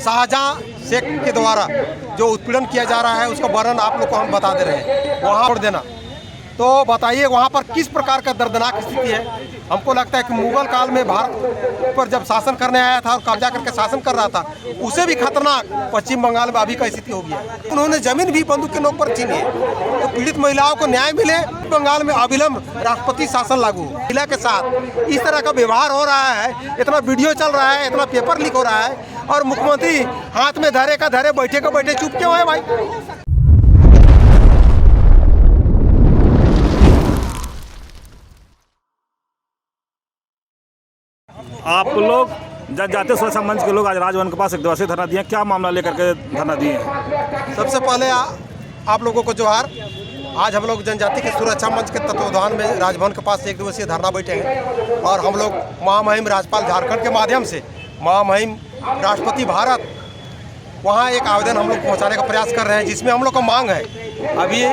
शाहजहां शेख के द्वारा जो उत्पीड़न किया जा रहा है उसका वर्णन आप लोग को हम बता दे रहे हैं। वहाँ छोड़ देना, तो बताइए वहाँ पर किस प्रकार का दर्दनाक स्थिति है। हमको लगता है कि मुगल काल में भारत पर जब शासन करने आया था और कब्जा करके शासन कर रहा था, उसे भी खतरनाक पश्चिम बंगाल में अभी का स्थिति हो गया। उन्होंने जमीन भी बंदूक के नोक पर छीनी है। तो पीड़ित महिलाओं को न्याय मिले, बंगाल में अविलंब राष्ट्रपति शासन लागू। महिला के साथ इस तरह का व्यवहार हो रहा है, इतना वीडियो चल रहा है, इतना पेपर लीक हो रहा है, और मुख्यमंत्री हाथ में धरे का धरे, बैठे का बैठे चुप क्यों है भाई। आप लोग जनजातीय सुरक्षा मंच के लोग आज राजभवन के पास एक दिवसीय धरना दिए, क्या मामला लेकर के धरना दिए हैं? सबसे पहले आप लोगों को जोहार। आज हम लोग जनजाति के सुरक्षा मंच के तत्वावधान में राजभवन के पास एक दिवसीय धरना बैठे हैं, और हम लोग महामहिम राज्यपाल झारखंड के माध्यम से महामहिम राष्ट्रपति भारत वहाँ एक आवेदन हम लोग पहुँचाने का प्रयास कर रहे हैं, जिसमें हम लोग का मांग है। अभी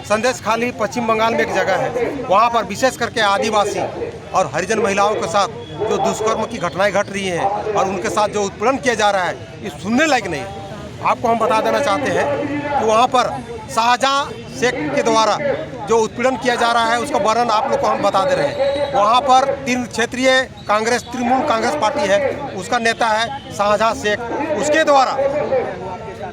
संदेश खाली पश्चिम बंगाल में एक जगह है, वहाँ पर विशेष करके आदिवासी और हरिजन महिलाओं के साथ जो दुष्कर्म की घटनाएं घट रही हैं और उनके साथ जो उत्पीड़न किया जा रहा है, ये सुनने लायक नहीं। आपको हम बता देना चाहते हैं कि वहाँ पर शाहजहां शेख के द्वारा जो उत्पीड़न किया जा रहा है उसका वर्णन आप लोग को हम बता दे रहे हैं। वहाँ पर क्षेत्रीय कांग्रेस तृणमूल कांग्रेस पार्टी है, उसका नेता है शाहजहां शेख। उसके द्वारा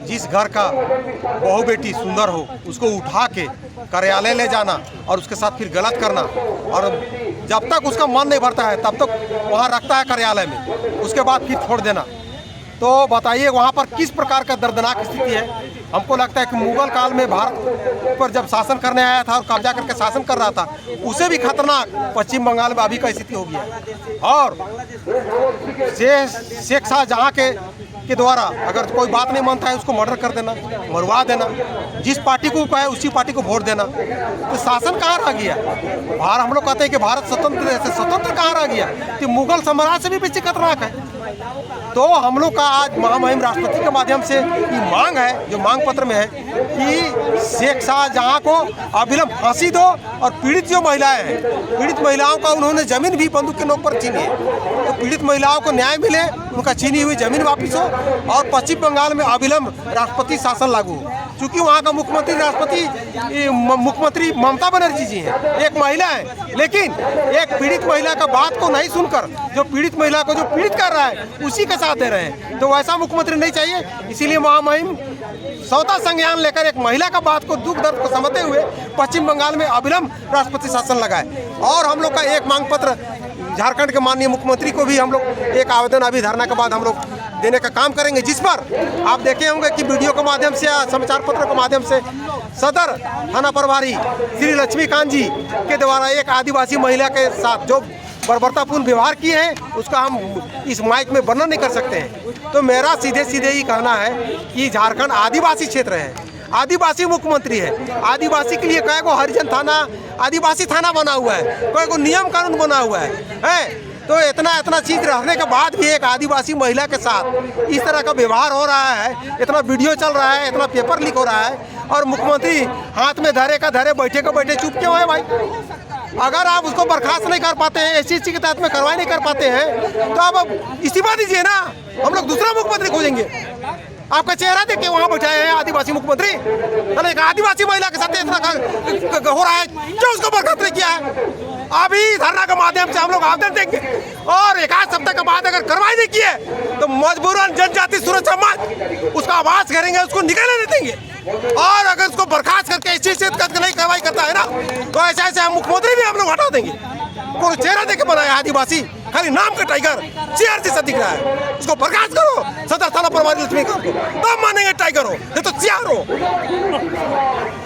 जिस घर का बहू बेटी सुंदर हो उसको उठा के कार्यालय ले जाना और उसके साथ फिर गलत करना, और जब तक उसका मन नहीं भरता है तब तक वहाँ रखता है कार्यालय में, उसके बाद फिर छोड़ देना। तो बताइए वहाँ पर किस प्रकार का दर्दनाक स्थिति है। हमको लगता है कि मुगल काल में भारत पर जब शासन करने आया था और कब्जा करके शासन कर रहा था, उसे भी खतरनाक पश्चिम बंगाल में अभी का स्थिति हो गया। और शेख शाहजहां के द्वारा अगर कोई बात नहीं मानता है उसको मर्डर कर देना, मरवा देना, जिस पार्टी को कहे उसी पार्टी को वोट देना। तो शासन कहाँ रह गया? हम लोग कहते हैं कि भारत स्वतंत्र है, स्वतंत्र कहाँ रह गया कि मुगल साम्राज्य से भी बेसी खतरनाक है। तो हम लोग का आज महामहिम राष्ट्रपति के माध्यम से ये मांग है, जो मांग पत्र में है कि शेख शाहजहां को अविलंब फांसी दो, और पीड़ित जो महिलाएं हैं, पीड़ित महिलाओं का उन्होंने जमीन भी बंदूक के नोक पर छीनी है, तो पीड़ित महिलाओं को न्याय मिले, उनका छीनी हुई जमीन वापस हो, और पश्चिम बंगाल में अविलंब राष्ट्रपति शासन लागू हो। चूँकि वहाँ का मुख्यमंत्री ममता बनर्जी जी हैं, एक महिला है, लेकिन एक पीड़ित महिला का बात को नहीं सुनकर जो पीड़ित महिला को जो पीड़ित कर रहा है उसी के साथ दे रहे हैं। तो वैसा मुख्यमंत्री नहीं चाहिए। इसीलिए महामहिम सौता संज्ञान लेकर एक महिला का बात को, दुख दर्द को समझते हुए पश्चिम बंगाल में अविलंब राष्ट्रपति शासन लगाए। और हम लोग का एक मांग पत्र झारखंड के माननीय मुख्यमंत्री को भी हम लोग एक आवेदन अभी धरना के बाद हम लोग देने का काम करेंगे, जिस पर आप देखे होंगे कि वीडियो के माध्यम से या समाचार पत्र के माध्यम से सदर थाना प्रभारी श्री लक्ष्मीकांत जी के द्वारा एक आदिवासी महिला के साथ जो बर्बरतापूर्ण व्यवहार किए हैं उसका हम इस माइक में वर्णन नहीं कर सकते हैं। तो मेरा सीधे सीधे ही कहना है कि झारखंड आदिवासी क्षेत्र है, आदिवासी मुख्यमंत्री है, आदिवासी के लिए कई को हरिजन थाना, आदिवासी थाना बना हुआ है, कई को नियम कानून बना हुआ है। तो इतना चीज रहने के बाद भी एक आदिवासी महिला के साथ इस तरह का व्यवहार हो रहा है, इतना वीडियो चल रहा है, इतना पेपर लीक हो रहा है, और मुख्यमंत्री हाथ में धरे का धरे, बैठे का बैठे चुप क्यों है भाई। अगर आप उसको बर्खास्त नहीं कर पाते हैं, SC के तहत में कार्रवाई नहीं कर पाते हैं, तो आप इस्तीफा दीजिए ना, हम लोग दूसरा मुख्यमंत्री खोजेंगे। आपका चेहरा देख के वहाँ बैठाए हैं आदिवासी मुख्यमंत्री, एक आदिवासी महिला के साथ इतना हो रहा है, क्यों उसको बर्खास्त नहीं किया है? अभी धरना के माध्यम से हम लोग आवेदन देंगे, और एक आध सप्ताह के बाद अगर कार्रवाई नहीं किए तो मजबूरन जनजाति सुरक्षा मंच उसका आवाज करेंगे, उसको निकलने नहीं देंगे। और अगर उसको बर्खास्त करके SC करके नहीं कार्रवाई करता है ना, तो ऐसे हम मुख्यमंत्री भी हम लोग हटा देंगे। कोई चेहरा देके बनाया आदिवासी, खाली नाम का टाइगर चेयर जैसा दिख रहा है, उसको बर्खास्त करो सदर थाना प्रभारी लक्ष्मीकांत को, तब मानेंगे टाइगर हो, ये तो चेयर हो।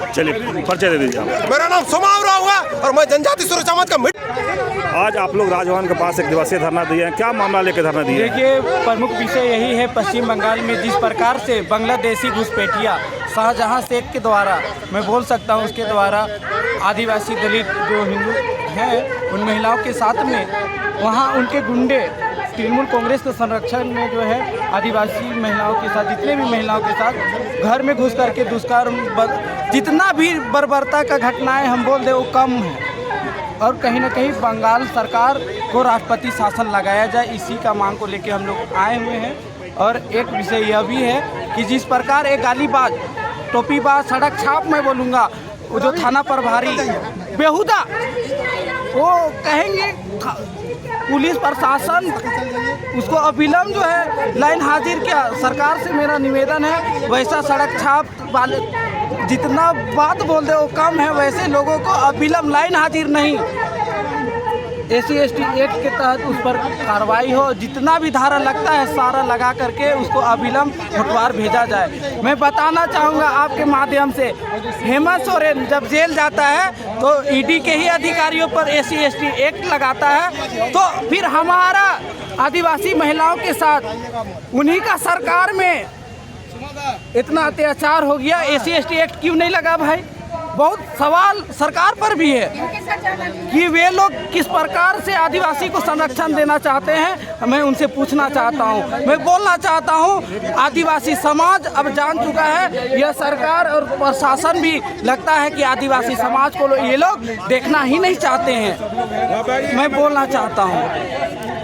चलिए परिचय दे दीजिए। मेरा नाम सोमाव राव हुआ और मैं जनजाति सुरक्षा मंच का आज आप लोग राजभवन के पास एक दिवसीय धरना दिए हैं, क्या मामला लेकर धरना दिए? देखिए, प्रमुख विषय यही है, पश्चिम बंगाल में जिस प्रकार से बांग्लादेशी घुसपैठिया शाहजहां शेख के द्वारा, मैं बोल सकता हूं उसके द्वारा, आदिवासी दलित जो हिंदू हैं उन महिलाओं के साथ में वहां उनके गुंडे तृणमूल कांग्रेस के संरक्षण में जो है आदिवासी महिलाओं के साथ, जितने भी महिलाओं के साथ घर में घुस करके दुष्कर्म, जितना भी बर्बरता का घटनाएं हम बोल दे वो कम है। और कहीं ना कहीं बंगाल सरकार को राष्ट्रपति शासन लगाया जाए, इसी का मांग को लेकर हम लोग आए हुए हैं। और एक विषय यह भी है कि जिस प्रकार एक गालीबाज, टोपीबाज, सड़क छाप मैं बोलूँगा, वो जो थाना प्रभारी बेहुदा वो कहेंगे, पुलिस प्रशासन उसको अविलंब जो है लाइन हाजिर किया। सरकार से मेरा निवेदन है वैसा सड़क छाप वाले जितना बात बोल दे वो कम है, वैसे लोगों को अविलंब लाइन हाजिर नहीं, SC/ST एक्ट के तहत उस पर कार्रवाई हो, जितना भी धारा लगता है सारा लगा करके उसको अविलंब होटवार भेजा जाए। मैं बताना चाहूँगा आपके माध्यम से, हेमंत सोरेन जब जेल जाता है तो ED के ही अधिकारियों पर SC/ST एक्ट लगाता है, तो फिर हमारा आदिवासी महिलाओं के साथ उन्हीं का सरकार में इतना अत्याचार हो गया, SC/ST एक्ट क्यों नहीं लगा भाई? बहुत सवाल सरकार पर भी है कि वे लोग किस प्रकार से आदिवासी को संरक्षण देना चाहते हैं। मैं उनसे पूछना चाहता हूं, मैं बोलना चाहता हूं, आदिवासी समाज अब जान चुका है, यह सरकार और प्रशासन भी लगता है कि आदिवासी समाज को ये लोग देखना ही नहीं चाहते हैं। मैं बोलना चाहता हूं।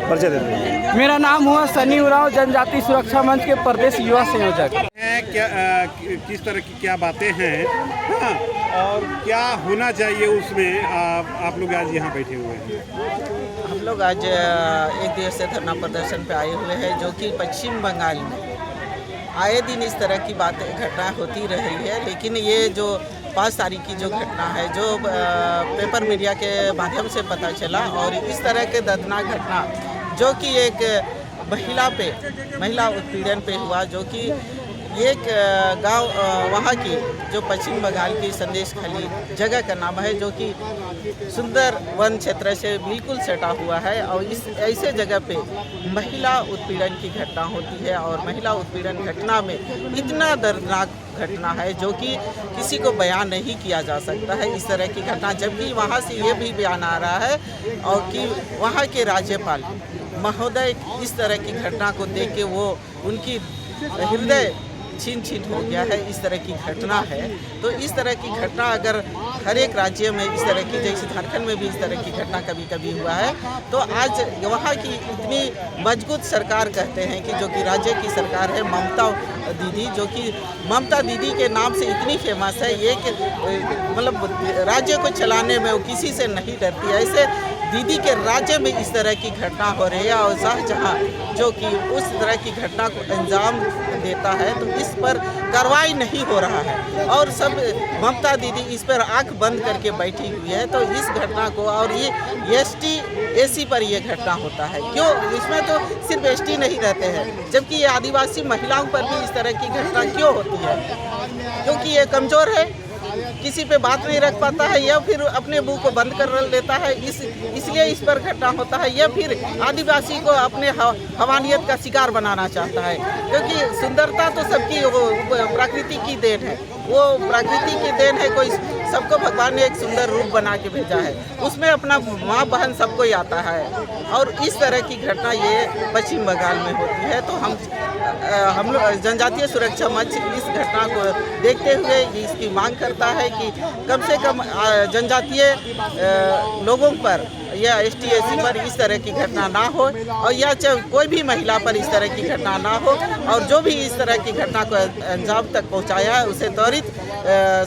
परिचय दे दीजिए। मेरा नाम हुआ सनी उरांव, जनजाति सुरक्षा मंच के प्रदेश युवा संयोजक। क्या किस तरह की क्या बातें हैं, हाँ, और क्या होना चाहिए उसमें, आप लोग आज यहाँ बैठे हुए हैं? हम लोग आज एक दिवसीय धरना प्रदर्शन पे आए हुए हैं, जो कि पश्चिम बंगाल में आए दिन इस तरह की बातें घटना होती रही है, लेकिन ये जो 5 तारीख की जो घटना है, जो पेपर मीडिया के माध्यम से पता चला, और इस तरह के दर्दनाक घटना जो कि एक महिला उत्पीड़न पे हुआ, जो कि एक गांव वहाँ की जो पश्चिम बंगाल की संदेश खाली जगह का नाम है, जो कि सुंदर वन क्षेत्र से बिल्कुल सटा हुआ है, और इस ऐसे जगह पे महिला उत्पीड़न की घटना होती है। और महिला उत्पीड़न घटना में इतना दर्दनाक घटना है जो कि किसी को बयान नहीं किया जा सकता है, इस तरह की घटना। जबकि वहाँ से ये भी बयान आ रहा है और कि वहाँ के राज्यपाल महोदय इस तरह की घटना को देख के वो उनकी हृदय छीन हो गया है, इस तरह की घटना है। तो इस तरह की घटना अगर हर एक राज्य में इस तरह की, जैसे झारखंड में भी इस तरह की घटना कभी कभी हुआ है, तो आज वहाँ की इतनी मजबूत सरकार कहते हैं कि जो कि राज्य की सरकार है ममता दीदी, जो कि ममता दीदी के नाम से इतनी फेमस है, ये कि मतलब राज्य को चलाने में वो किसी से नहीं डरती है। ऐसे दीदी के राज्य में इस तरह की घटना हो रही है, और शाहजहाँ जो कि उस तरह की घटना को अंजाम देता है, तो इस पर कार्रवाई नहीं हो रहा है, और सब ममता दीदी इस पर आंख बंद करके बैठी हुई है। तो इस घटना को, और ये ST/SC पर ये घटना होता है, क्यों? इसमें तो सिर्फ ST नहीं रहते हैं, जबकि ये आदिवासी महिलाओं पर भी इस तरह की घटना क्यों होती है? क्योंकि ये कमज़ोर है, किसी पे बात नहीं रख पाता है, या फिर अपने मुंह को बंद कर लेता है, इसलिए इस पर घटना होता है, या फिर आदिवासी को अपने हवानियत का शिकार बनाना चाहता है। क्योंकि सुंदरता तो सबकी प्रकृति की देन है, वो प्रकृति की देन है, कोई सबको भगवान ने एक सुंदर रूप बना के भेजा है, उसमें अपना माँ बहन सबको ही आता है, और इस तरह की घटना ये पश्चिम बंगाल में होती है। तो हम लोग जनजातीय सुरक्षा मंच इस घटना को देखते हुए इसकी मांग करता है कि कम से कम जनजातीय लोगों पर या ST/SC पर इस तरह की घटना ना हो, और या चाहे कोई भी महिला पर इस तरह की घटना ना हो, और जो भी इस तरह की घटना को अंजाम तक पहुंचाया है उसे त्वरित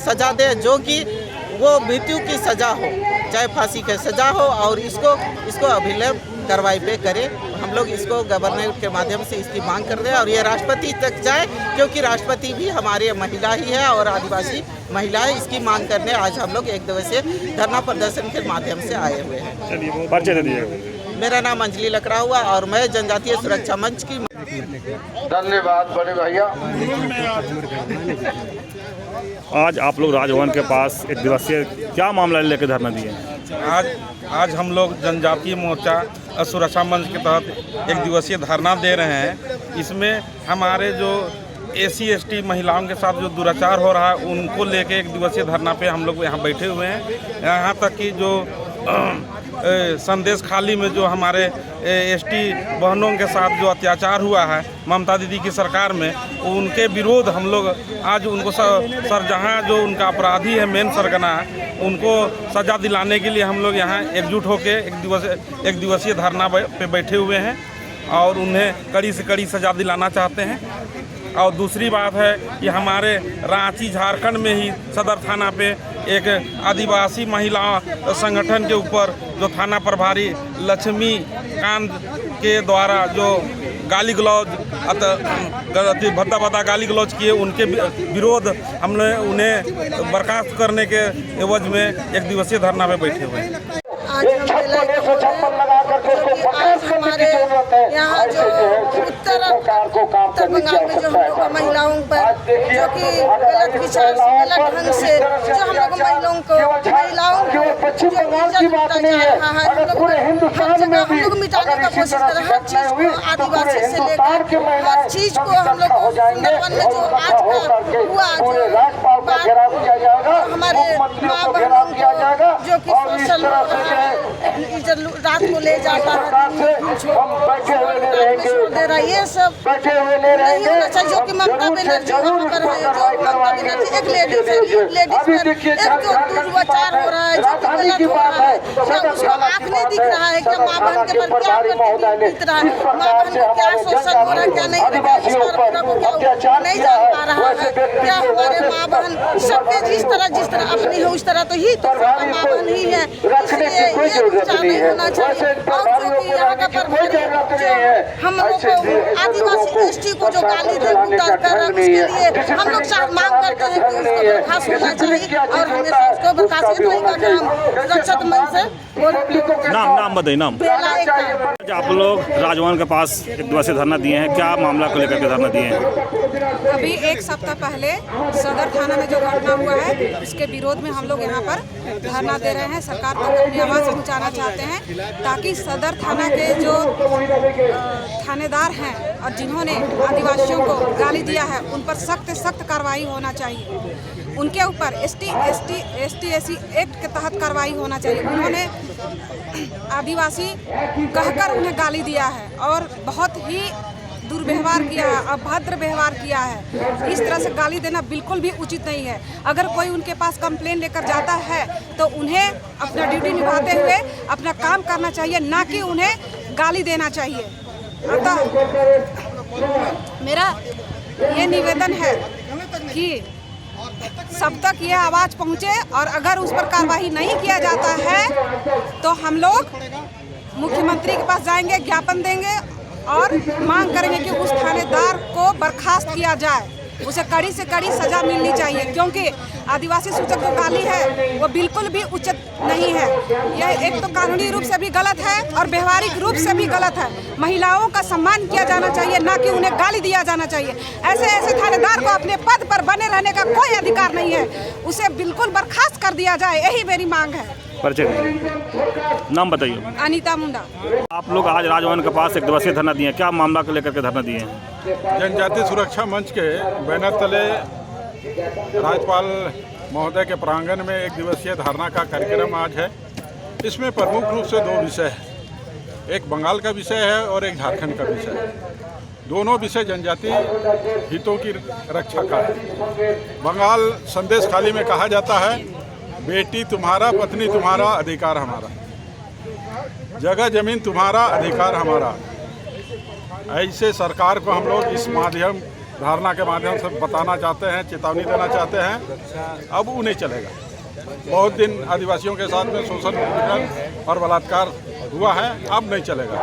सजा दे, जो कि वो मृत्यु की सज़ा हो, चाहे फांसी की सज़ा हो, और इसको अभिलंब कार्रवाई पे करें। हम लोग इसको गवर्नर के माध्यम से इसकी मांग कर रहे हैं, और ये राष्ट्रपति तक जाए, क्योंकि राष्ट्रपति भी हमारे महिला ही है और आदिवासी महिला है। इसकी मांग करने आज हम लोग एक दिवसीय धरना प्रदर्शन के माध्यम से आए हुए हैं। परिचय दे दीजिए। मेरा नाम अंजलि लकड़ा हुआ, और मैं जनजातीय सुरक्षा मंच की। धन्यवाद बड़े भैया। आज आप लोग राजभवन के पास एक दिवसीय क्या मामला लेकर धरना दिए? आज हम लोग जनजातीय मोर्चा सुरक्षा मंच के तहत एक दिवसीय धरना दे रहे हैं। इसमें हमारे जो SC/ST महिलाओं के साथ जो दुराचार हो रहा है उनको लेके एक दिवसीय धरना पे हम लोग यहाँ बैठे हुए हैं। यहाँ तक कि जो संदेश खाली में जो हमारे ST बहनों के साथ जो अत्याचार हुआ है ममता दीदी की सरकार में, उनके विरोध हम लोग आज उनको सरजहाँ जो उनका अपराधी है मेन सरगना, उनको सज़ा दिलाने के लिए हम लोग यहाँ एकजुट होकर एक दिवसीय धरना पे बैठे हुए हैं। और उन्हें कड़ी से कड़ी सज़ा दिलाना चाहते हैं। और दूसरी बात है कि हमारे रांची झारखंड में ही सदर थाना पे एक आदिवासी महिला संगठन के ऊपर जो थाना प्रभारी लक्ष्मी कांत के द्वारा जो गाली गलौज भद्दा भद्दा गाली गलौज किए, उनके विरोध हमने उन्हें बर्खास्त करने के एवज में एक दिवसीय धरना में बैठे हुए हैं। आज हम आज हमारे यहाँ जो उत्तर बंगाल में जो हम लोग महिलाओं पर जो कि गलत विचार गलत ढंग से जो हम लोग महिलाओं को जो इज्जत लूटा जा रहा है, हम लोग मिटाने का कोशिश कर रहे हैं। हर चीज़ को आदिवासी से लेकर हर चीज़ को हम लोग सुंदरवन में जो आज का हुआ जो हमारे माँ बहनों को जो कि सोशल रात को ले जाता है, छोड़ दे रहा है, ये सब नहीं होना चाहिए। जो कि ममता बनर्जी वहाँ पर है, जो ममता बनर्जी एक लेडीज है, लेडीज पर एक जो दुर्व्यवहार हो रहा है, जो कि गलत हो रहा है, क्या उसको आँख नहीं दिख रहा है? क्या माँ बहन के पर क्या बीत रहा है? माँ बहन को क्या शोषण हो रहा है, क्या नहीं हो रहा है, को क्या नहीं जान पा रहा है? क्या हमारे माँ बहन सबके जिस तरह अपनी है उस तरह तो ही तो माँ बहन ही है, इसलिए ये विचार नहीं होना चाहिए। और जो कि यहाँ का प्रभारी जो हम लोग को आदिवासी एसटी को जो गाली दे कर रहा है, उसके लिए हम लोग मांग करते हैं कि उसको बर्खास्त होना चाहिए और हमेशा उसको बर्खास्त रहेगा कि हम रक्षक मंच से नाम बताइए। नाम आप लोग राजभवन के पास एक दिवसीय धरना दिए हैं, क्या मामला को लेकर के धरना दिए हैं? अभी एक सप्ताह पहले सदर थाना में जो घटना हुआ है उसके विरोध में हम लोग यहाँ पर धरना दे रहे हैं। सरकार तक अपनी आवाज़ पहुँचाना चाहते हैं ताकि सदर थाना के जो थानेदार हैं और जिन्होंने आदिवासियों को गाली दिया है उन पर सख्त कार्रवाई होना चाहिए। उनके ऊपर एसटी एक्ट के तहत कार्रवाई होना चाहिए। उन्होंने आदिवासी कहकर उन्हें गाली दिया है और बहुत ही दुर्व्यवहार किया है, अभद्र व्यवहार किया है। इस तरह से गाली देना बिल्कुल भी उचित नहीं है। अगर कोई उनके पास कंप्लेन लेकर जाता है तो उन्हें अपना ड्यूटी निभाते हुए अपना काम करना चाहिए, ना कि उन्हें गाली देना चाहिए। अतः मेरा ये निवेदन है कि सब तक ये आवाज़ पहुँचे और अगर उस पर कार्रवाई नहीं किया जाता है तो हम लोग मुख्यमंत्री के पास जाएंगे, ज्ञापन देंगे और मांग करेंगे कि उस थानेदार को बर्खास्त किया जाए, उसे कड़ी से कड़ी सज़ा मिलनी चाहिए। क्योंकि आदिवासी सूचक जो गाली है वो बिल्कुल भी उचित नहीं है। यह एक तो कानूनी रूप से भी गलत है और व्यवहारिक रूप से भी गलत है। महिलाओं का सम्मान किया जाना चाहिए, ना कि उन्हें गाली दिया जाना चाहिए। ऐसे थानेदार को अपने पद पर बने रहने का कोई अधिकार नहीं है, उसे बिल्कुल बर्खास्त कर दिया जाए, यही मेरी मांग है। नाम बताइए। अनीता मुंडा। आप लोग आज राजभवन के पास एक दिवसीय धरना दिए हैं, क्या मामला को लेकर के धरना दिए हैं? जनजातीय सुरक्षा मंच के बैनर तले राज्यपाल महोदय के प्रांगण में एक दिवसीय धरना का कार्यक्रम आज है। इसमें प्रमुख रूप से दो विषय है, एक बंगाल का विषय है और एक झारखंड का विषय है। दोनों विषय जनजातीय हितों की रक्षा का है। बंगाल संदेश खाली में कहा जाता है, बेटी तुम्हारा, पत्नी तुम्हारा, अधिकार हमारा, जगह जमीन तुम्हारा, अधिकार हमारा। ऐसे सरकार को हम लोग इस माध्यम धारणा के माध्यम से बताना चाहते हैं, चेतावनी देना चाहते हैं। अब वो नहीं चलेगा। बहुत दिन आदिवासियों के साथ में शोषण और बलात्कार हुआ है, अब नहीं चलेगा।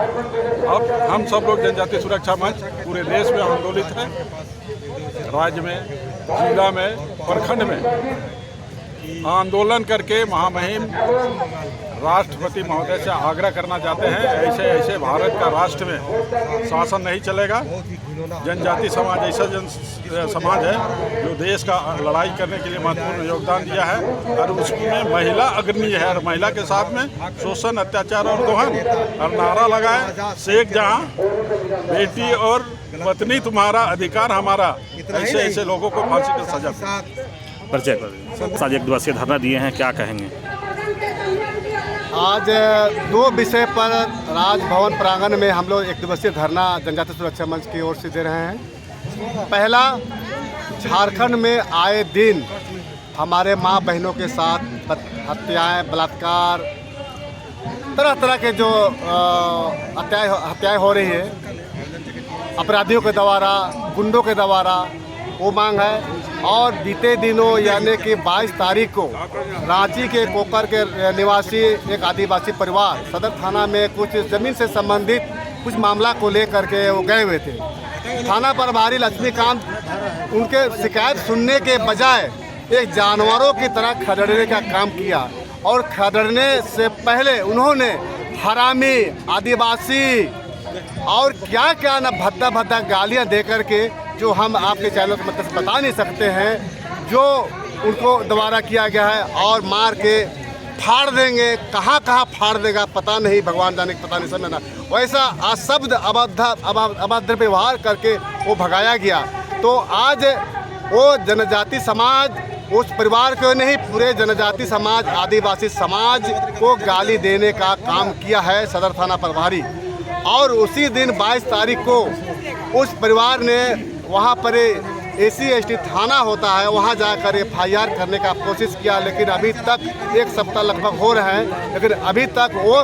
अब हम सब लोग जनजातीय सुरक्षा मंच पूरे देश में आंदोलित है, राज्य में, जिला में, प्रखंड में आंदोलन करके महामहिम राष्ट्रपति महोदय से आग्रह करना चाहते हैं, ऐसे भारत का राष्ट्र में शासन नहीं चलेगा। जनजाति समाज ऐसा समाज है जो देश का लड़ाई करने के लिए महत्वपूर्ण योगदान दिया है और उसमें महिला अग्रणी है और महिला के साथ में शोषण, अत्याचार और दोहन और नारा लगाए, शेख जहां, बेटी और पत्नी तुम्हारा, अधिकार हमारा। ऐसे लोगों को फांसी की सजा परिचय कर। आज एक दिवसीय धरना दिए हैं, क्या कहेंगे? आज दो विषय पर राजभवन प्रांगण में हम लोग एक दिवसीय धरना जनजातीय सुरक्षा मंच की ओर से दे रहे हैं। पहला, झारखंड में आए दिन हमारे माँ बहनों के साथ हत्याएं, बलात्कार, तरह तरह के जो हत्याएं हो रही है, अपराधियों के द्वारा, गुंडों के द्वारा, वो मांग है। और बीते दिनों यानी कि 22 तारीख को रांची के कोकर के निवासी एक आदिवासी परिवार सदर थाना में कुछ ज़मीन से संबंधित कुछ मामला को लेकर के वो गए हुए थे। थाना प्रभारी लक्ष्मीकांत उनके शिकायत सुनने के बजाय एक जानवरों की तरह खदेड़ने का काम किया और खदेड़ने से पहले उन्होंने हरामी, आदिवासी और क्या क्या न भद्दा भद्दा गालियां दे करके, जो हम आपके चैनल के मतलब से बता नहीं सकते हैं, जो उनको द्वारा किया गया है। और मार के फाड़ देंगे, कहाँ कहाँ फाड़ देगा पता नहीं, भगवान जाने पता नहीं समझना। वैसा अशब्द अभद्र व्यवहार करके वो भगाया गया। तो आज वो जनजाति समाज उस परिवार को नहीं, पूरे जनजाति समाज, आदिवासी समाज को गाली देने का काम किया है सदर थाना प्रभारी। और उसी दिन 22 तारीख को उस परिवार ने वहाँ पर SC/ST थाना होता है, वहाँ जाकर FIR करने का कोशिश किया, लेकिन अभी तक 1 सप्ताह लगभग हो रहे हैं, लेकिन अभी तक वो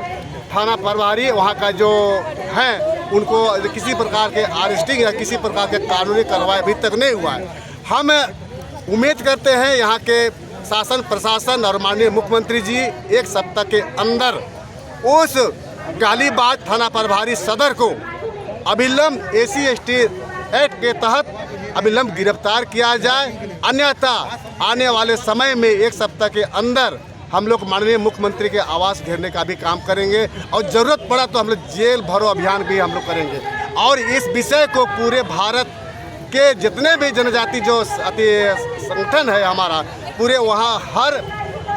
थाना प्रभारी वहाँ का जो है उनको किसी प्रकार के अरेस्टिंग या किसी प्रकार के कानूनी कार्रवाई अभी तक नहीं हुआ है। हम उम्मीद करते हैं यहाँ के शासन प्रशासन और माननीय मुख्यमंत्री जी 1 सप्ताह के अंदर उस गालीबाज थाना प्रभारी सदर को अविलंब SC/ST एक्ट के तहत अविलंब गिरफ्तार किया जाए। अन्यथा आने वाले समय में 1 सप्ताह के अंदर हम लोग माननीय मुख्यमंत्री के आवास घेरने का भी काम करेंगे और ज़रूरत पड़ा तो हम लोग जेल भरो अभियान भी हम लोग करेंगे। और इस विषय को पूरे भारत के जितने भी जनजाति जो संगठन है हमारा, पूरे वहाँ हर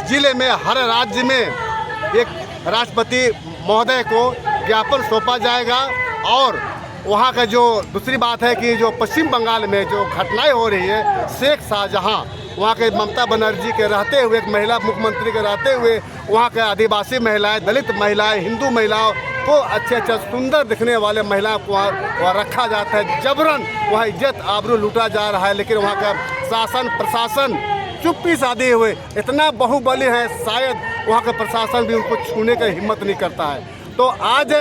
जिले में, हर राज्य में एक राष्ट्रपति महोदय को ज्ञापन सौंपा जाएगा। और वहाँ का जो दूसरी बात है कि जो पश्चिम बंगाल में जो घटनाएं हो रही है, शेख शाहजहां, वहाँ के ममता बनर्जी के रहते हुए, एक महिला मुख्यमंत्री के रहते हुए, वहाँ के आदिवासी महिलाएं, दलित महिलाएं, हिंदू महिलाओं को अच्छे सुंदर दिखने वाले महिलाओं को वहाँ रखा जाता है, जबरन वहाँ इज्जत आबरू लूटा जा रहा है। लेकिन वहाँ का शासन प्रशासन चुप्पी साधे हुए, इतना बाहुबली है, शायद वहाँ का प्रशासन भी उनको छूने की हिम्मत नहीं करता है। तो आज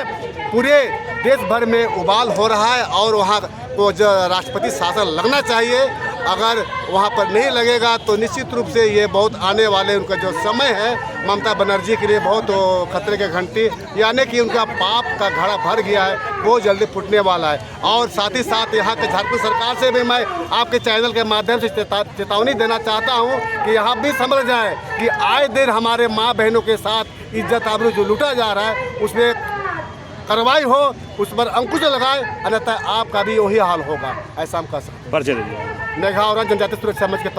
पूरे देश भर में उबाल हो रहा है और वहाँ को जो राष्ट्रपति शासन लगना चाहिए। अगर वहाँ पर नहीं लगेगा तो निश्चित रूप से ये बहुत आने वाले उनका जो समय है ममता बनर्जी के लिए बहुत खतरे के घंटी, यानी कि उनका पाप का घड़ा भर गया है, बहुत जल्दी फूटने वाला है। और साथ ही साथ यहाँ के झारखंड सरकार से भी मैं आपके चैनल के माध्यम से चेतावनी देना चाहता हूँ कि यहाँ भी समझ जाए कि आए दिन हमारे माँ बहनों के साथ इज्जत आबरू जो लूटा जा रहा है उसमें कार्रवाई हो, उस पर अंकुश लगाए, अन्यथा आपका भी वही हाल होगा। ऐसा हम कह सकते हैं। परिचय दीजिए। मेघा और जनजाति सुरक्षा मंच के